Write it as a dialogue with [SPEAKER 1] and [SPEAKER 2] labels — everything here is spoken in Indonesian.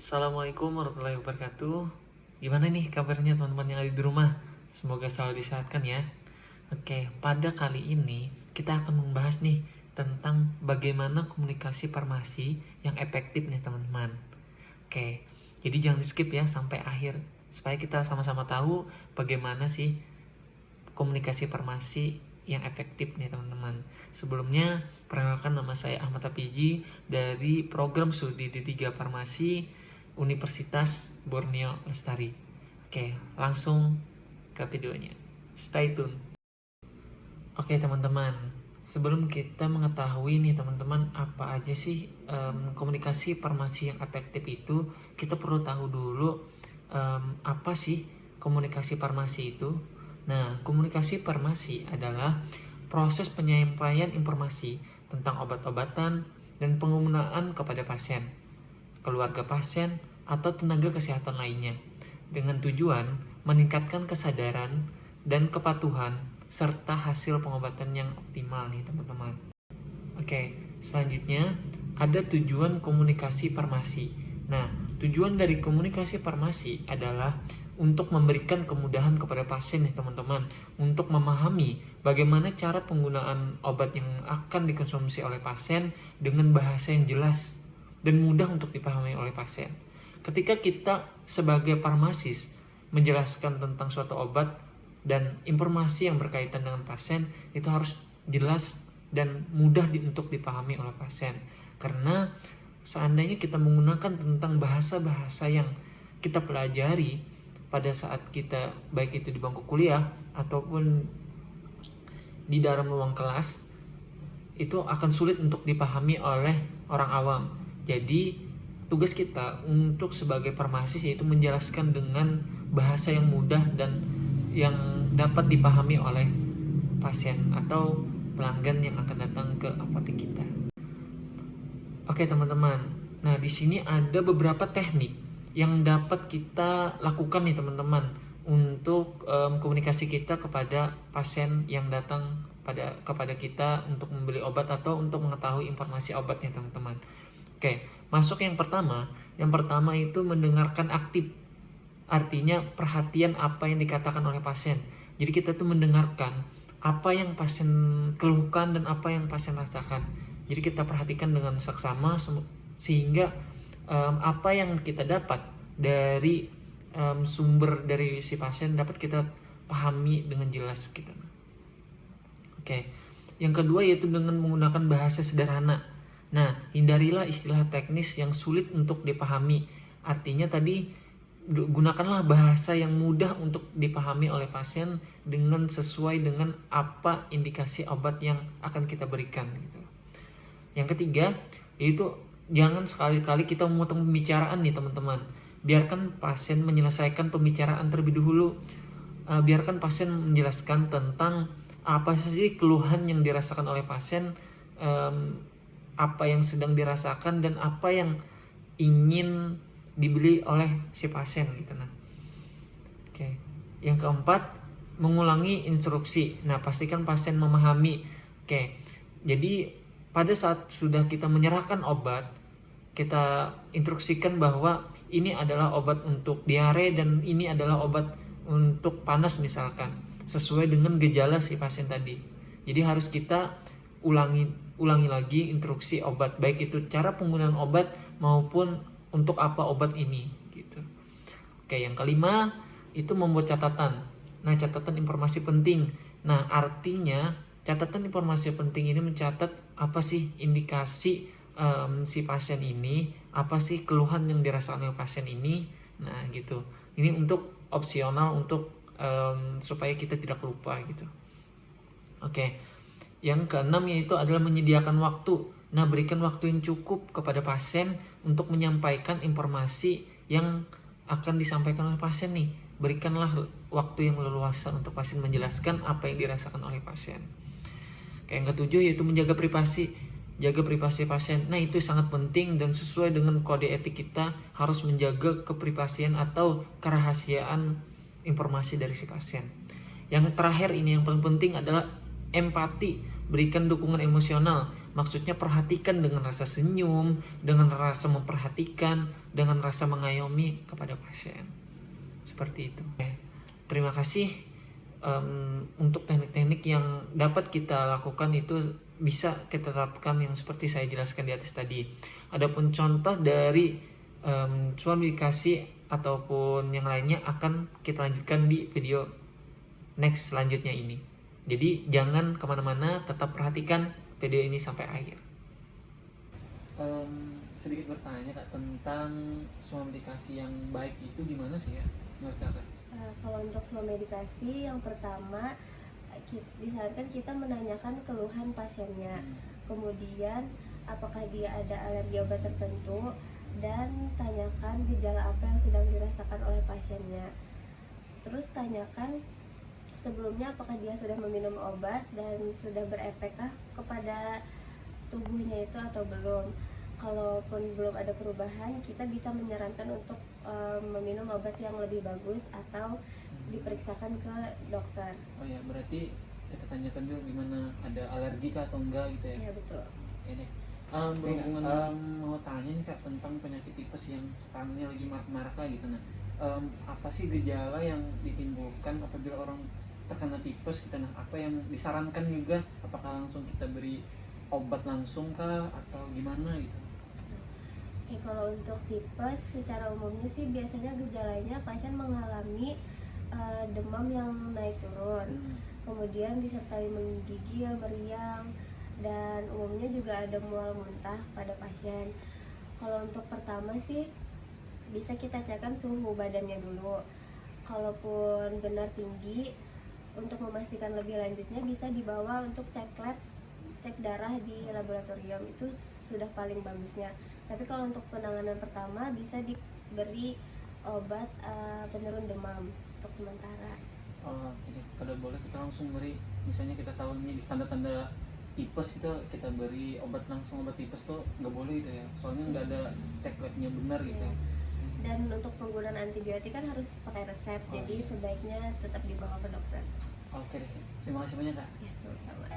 [SPEAKER 1] Assalamualaikum warahmatullahi wabarakatuh. Gimana nih kabarnya teman-teman yang ada di rumah? Semoga selalu disehatkan ya. Oke, pada kali ini kita akan membahas nih tentang bagaimana komunikasi farmasi yang efektif nih teman-teman. Oke, jadi jangan di skip ya sampai akhir supaya kita sama-sama tahu bagaimana sih komunikasi farmasi yang efektif nih teman-teman. Sebelumnya, perkenalkan nama saya Ahmad Tapiji dari program studi D3 Farmasi Universitas Borneo Lestari. Oke, langsung ke videonya. Stay tune. Oke teman-teman, sebelum kita mengetahui nih teman-teman apa aja sih komunikasi farmasi yang efektif itu, kita perlu tahu dulu apa sih komunikasi farmasi itu. Nah, komunikasi farmasi adalah proses penyampaian informasi tentang obat-obatan dan penggunaan kepada pasien, keluarga pasien, atau tenaga kesehatan lainnya, dengan tujuan meningkatkan kesadaran dan kepatuhan serta hasil pengobatan yang optimal nih teman-teman. Oke, selanjutnya ada tujuan komunikasi farmasi. Nah, tujuan dari komunikasi farmasi adalah untuk memberikan kemudahan kepada pasien nih teman-teman, untuk memahami bagaimana cara penggunaan obat yang akan dikonsumsi oleh pasien dengan bahasa yang jelas dan mudah untuk dipahami oleh pasien. Ketika kita sebagai farmasis menjelaskan tentang suatu obat dan informasi yang berkaitan dengan pasien, itu harus jelas dan mudah untuk dipahami oleh pasien. Karena seandainya kita menggunakan tentang bahasa-bahasa yang kita pelajari pada saat kita baik itu di bangku kuliah ataupun di dalam ruang kelas, itu akan sulit untuk dipahami oleh orang awam. Jadi tugas kita untuk sebagai farmasis yaitu menjelaskan dengan bahasa yang mudah dan yang dapat dipahami oleh pasien atau pelanggan yang akan datang ke apotek kita. Oke teman-teman, nah di sini ada beberapa teknik yang dapat kita lakukan nih teman-teman untuk komunikasi kita kepada pasien yang datang kepada kita untuk membeli obat atau untuk mengetahui informasi obatnya teman-teman. Oke, masuk yang pertama. Yang pertama itu mendengarkan aktif. Artinya perhatian apa yang dikatakan oleh pasien. Jadi kita tuh mendengarkan apa yang pasien keluhkan dan apa yang pasien rasakan. Jadi kita perhatikan dengan seksama sehingga apa yang kita dapat dari sumber dari si pasien dapat kita pahami dengan jelas gitu. Oke. Yang kedua yaitu dengan menggunakan bahasa sederhana. Nah, hindarilah istilah teknis yang sulit untuk dipahami. Artinya tadi gunakanlah bahasa yang mudah untuk dipahami oleh pasien dengan sesuai dengan apa indikasi obat yang akan kita berikan gitu. Yang ketiga yaitu jangan sekali-kali kita memotong pembicaraan nih teman-teman. Biarkan pasien menyelesaikan pembicaraan terlebih dahulu. Biarkan pasien menjelaskan tentang apa sih keluhan yang dirasakan oleh pasien, apa yang sedang dirasakan dan apa yang ingin dibeli oleh si pasien gitu. Nah, oke. Yang keempat, mengulangi instruksi. Nah, pastikan pasien memahami. Oke. Jadi pada saat sudah kita menyerahkan obat, kita instruksikan bahwa ini adalah obat untuk diare dan ini adalah obat untuk panas misalkan, sesuai dengan gejala si pasien tadi. Jadi harus kita ulangi lagi instruksi obat, baik itu cara penggunaan obat maupun untuk apa obat ini gitu. Oke, yang kelima itu membuat catatan. Nah, catatan informasi penting. Nah, artinya catatan informasi penting ini mencatat apa sih indikasi si pasien ini, apa sih keluhan yang dirasakan oleh pasien ini. Nah, gitu. Ini untuk opsional untuk supaya kita tidak lupa gitu. Oke. Yang keenam yaitu adalah menyediakan waktu. Nah, berikan waktu yang cukup kepada pasien untuk menyampaikan informasi yang akan disampaikan oleh pasien nih. Berikanlah waktu yang leluasa untuk pasien menjelaskan apa yang dirasakan oleh pasien. Kayak yang ketujuh yaitu menjaga privasi. Jaga privasi pasien. Nah, itu sangat penting dan sesuai dengan kode etik kita harus menjaga keprivasian atau kerahasiaan informasi dari si pasien. Yang terakhir ini yang paling penting adalah empati. Berikan dukungan emosional. Maksudnya perhatikan dengan rasa senyum, dengan rasa memperhatikan, dengan rasa mengayomi kepada pasien. Seperti itu. Terima kasih. Untuk teknik-teknik yang dapat kita lakukan itu bisa kita terapkan yang seperti saya jelaskan di atas tadi. Adapun contoh dari suam medikasi ataupun yang lainnya akan kita lanjutkan di video next selanjutnya ini. Jadi jangan kemana-mana, tetap perhatikan video ini sampai akhir.
[SPEAKER 2] Sedikit bertanya Kak tentang suam medikasi yang baik itu gimana sih ya menurut Kakak?
[SPEAKER 3] Kalau untuk suam medikasi yang pertama disarankan kita menanyakan keluhan pasiennya, kemudian apakah dia ada alergi obat tertentu, dan tanyakan gejala apa yang sedang dirasakan oleh pasiennya. Terus tanyakan sebelumnya apakah dia sudah meminum obat dan sudah berepekkah kepada tubuhnya itu atau belum. Kalaupun belum ada perubahan, kita bisa menyarankan untuk meminum obat yang lebih bagus atau diperiksakan ke dokter.
[SPEAKER 2] Oh ya, berarti kita tanyakan dulu gimana, ada alergi kah atau enggak gitu ya?
[SPEAKER 3] Iya betul.
[SPEAKER 2] Oke deh. Berhubungan mau tanya nih Kak tentang penyakit tipes yang sekarang ini lagi marak-marak gitu. Nah, apa sih gejala yang ditimbulkan apabila orang terkena tipes gitu? Nah, apa yang disarankan juga? Apakah langsung kita beri obat langsung kah atau gimana gitu?
[SPEAKER 3] Kalau untuk tipes secara umumnya sih biasanya gejalanya pasien mengalami demam yang naik turun, kemudian disertai menggigil, meriang, dan umumnya juga ada mual muntah pada pasien. Kalau untuk pertama sih bisa kita cekkan suhu badannya dulu. Kalaupun benar tinggi, untuk memastikan lebih lanjutnya bisa dibawa untuk cek lab, cek darah di laboratorium, itu sudah paling bagusnya. Tapi kalau untuk penanganan pertama bisa diberi obat penurun demam untuk sementara.
[SPEAKER 2] Oh, jadi kalau boleh kita langsung beri, misalnya kita tahu ini tanda-tanda tipes kita beri obat langsung, obat tipes tuh nggak boleh gitu ya, soalnya nggak ada cek labnya benar gitu.
[SPEAKER 3] Dan untuk penggunaan antibiotik kan harus pakai resep, jadi sebaiknya tetap dibawa ke dokter.
[SPEAKER 2] Oke deh, terima kasih banyak Kak.
[SPEAKER 3] Ya, sama-sama.